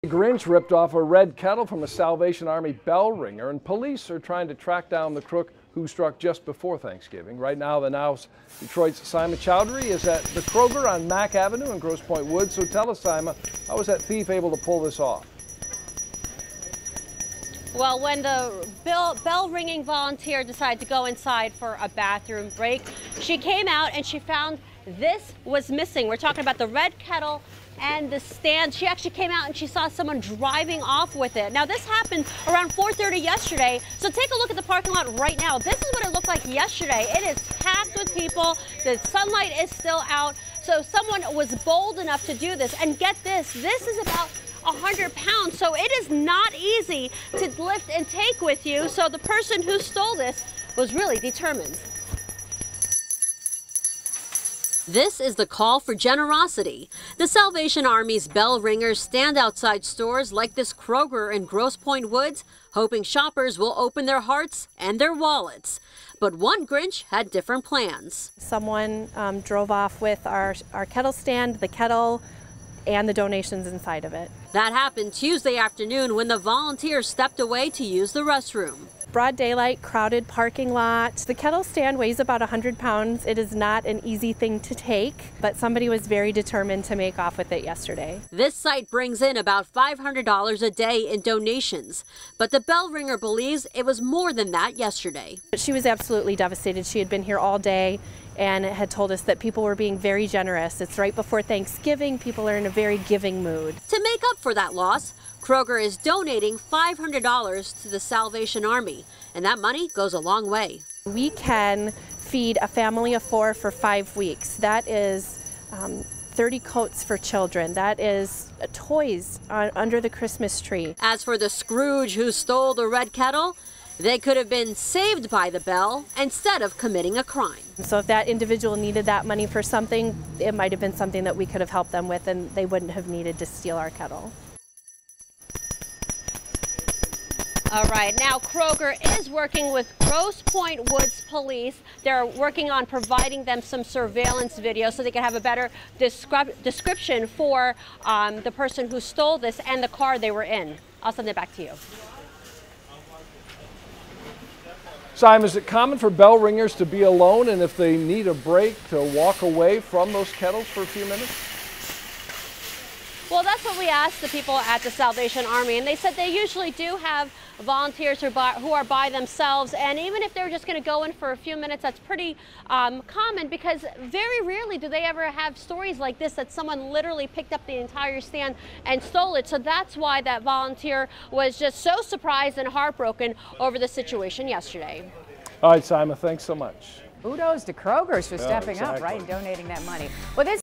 The Grinch ripped off a red kettle from a Salvation Army bell ringer, and police are trying to track down the crook who struck just before Thanksgiving. Right now, the Now's Detroit's Sima Chowdhury is at the Kroger on Mack Avenue in Grosse Pointe Woods. So tell us, Sima, how was that thief able to pull this off? Well, when the bell ringing volunteer decided to go inside for a bathroom break, she came out and she found this was missing. We're talking about the red kettle and the stand. She actually came out and she saw someone driving off with it. Now, this happened around 4:30 yesterday. So take a look at the parking lot right now. This is what it looked like yesterday. It is packed with people. The sunlight is still out. So someone was bold enough to do this. And get this, this is about 100 pounds. So it is not easy to lift and take with you. So the person who stole this was really determined. This is the call for generosity. The Salvation Army's bell ringers stand outside stores like this Kroger in Grosse Pointe Woods, hoping shoppers will open their hearts and their wallets. But one Grinch had different plans. Someone drove off with our kettle stand, the kettle, and the donations inside of it. That happened Tuesday afternoon when the volunteer stepped away to use the restroom. Broad daylight, crowded parking lot. The kettle stand weighs about 100 pounds. It is not an easy thing to take, but somebody was very determined to make off with it yesterday. This site brings in about $500 a day in donations, but the bell ringer believes it was more than that yesterday. She was absolutely devastated. She had been here all day and had told us that people were being very generous. It's right before Thanksgiving. People are in a very giving mood. To make up for that loss, Kroger is donating $500 to the Salvation Army, and that money goes a long way. We can feed a family of 4 for 5 weeks. That is 30 coats for children. That is toys under the Christmas tree. As for the Scrooge who stole the red kettle, they could have been saved by the bell instead of committing a crime. So if that individual needed that money for something, it might have been something that we could have helped them with, and they wouldn't have needed to steal our kettle. All right, now Kroger is working with Grosse Pointe Woods police. They're working on providing them some surveillance video so they can have a better description for the person who stole this and the car they were in. I'll send it back to you. Simon, is it common for bell ringers to be alone, and if they need a break, to walk away from those kettles for a few minutes? Well, that's what we asked the people at the Salvation Army, and they said they usually do have volunteers who are by themselves, and even if they're just going to go in for a few minutes, that's pretty common, because very rarely do they ever have stories like this, that someone literally picked up the entire stand and stole it. So that's why that volunteer was just so surprised and heartbroken over the situation yesterday. All right, Simon, thanks so much. Kudos to Kroger's for stepping up, right, and donating that money. Well, this